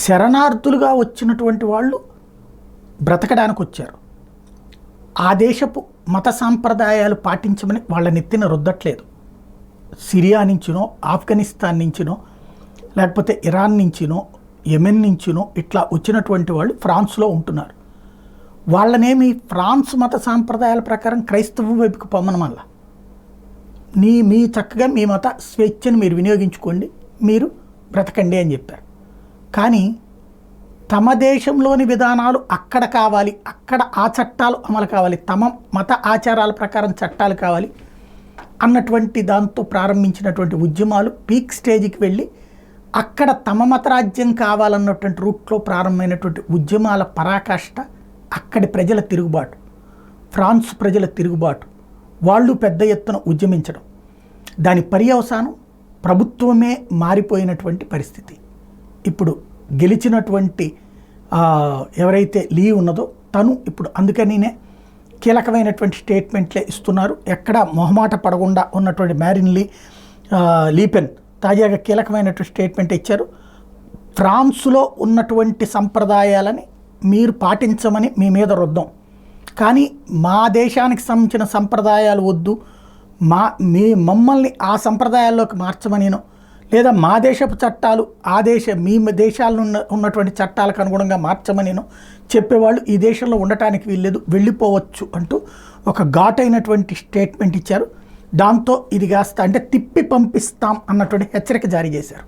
శరణార్థులుగా వచ్చినటువంటి వాళ్ళు బ్రతకడానికి వచ్చారు. ఆ దేశపు మత సాంప్రదాయాలు పాటించమని వాళ్ళ నెత్తిన రుద్దట్లేదు. సిరియా నుంచినో, ఆఫ్ఘనిస్తాన్ నుంచినో, లేకపోతే ఇరాన్ నుంచినో, యెమెన్ నుంచినో ఇట్లా వచ్చినటువంటి వాళ్ళు ఫ్రాన్స్లో ఉంటున్నారు. వాళ్ళనేమి ఫ్రాన్స్ మత సాంప్రదాయాల ప్రకారం క్రైస్తవం వైపుకి పొమ్మనమల్ల. మీ చక్కగా మీ మత స్వేచ్ఛను మీరు వినియోగించుకోండి, మీరు బ్రతకండి అని చెప్పారు. కానీ తమ దేశంలోని విధానాలు అక్కడ కావాలి, అక్కడ ఆ చట్టాలు అమలు కావాలి, తమ మత ఆచారాల ప్రకారం చట్టాలు కావాలి అన్నటువంటి దాంతో ప్రారంభించినటువంటి ఉద్యమాలు పీక్ స్టేజ్కి వెళ్ళి అక్కడ తమ మత రాజ్యం కావాలన్నటువంటి రూట్లో ప్రారంభమైనటువంటి ఉద్యమాల పరాకాష్ట అక్కడి ప్రజల తిరుగుబాటు, ఫ్రాన్స్ ప్రజల తిరుగుబాటు, వాళ్ళు పెద్ద ఎత్తున ఉద్యమించడం, దాని పర్యవసానం ప్రభుత్వమే మారిపోయినటువంటి పరిస్థితి. ఇప్పుడు గెలిచినటువంటి ఎవరైతే లీ ఉన్నదో తను ఇప్పుడు అందుకనినే కీలకమైనటువంటి స్టేట్మెంట్లే ఇస్తున్నారు. ఎక్కడ మొహమాట పడకుండా ఉన్నటువంటి మ్యారిన్ లీపెన్ తాజాగా కీలకమైనటువంటి స్టేట్మెంట్ ఇచ్చారు. ఫ్రాన్స్లో ఉన్నటువంటి సంప్రదాయాలని మీరు పాటించమని మీ మీద రుద్దాం, కానీ మా దేశానికి సంబంధించిన సంప్రదాయాలు వద్దు, మమ్మల్ని ఆ సంప్రదాయాల్లోకి మార్చమనినో, లేదా మా దేశపు చట్టాలు మీ దేశాల్లో ఉన్నటువంటి చట్టాలకు అనుగుణంగా మార్చమనినో చెప్పేవాళ్ళు ఈ దేశంలో ఉండటానికి వీల్లేదు, వెళ్ళిపోవచ్చు అంటూ ఒక ఘాటైనటువంటి స్టేట్మెంట్ ఇచ్చారు. దాంతో ఇది కాస్త అంటే తిప్పి పంపిస్తాం అన్నటువంటి హెచ్చరిక జారీ చేశారు.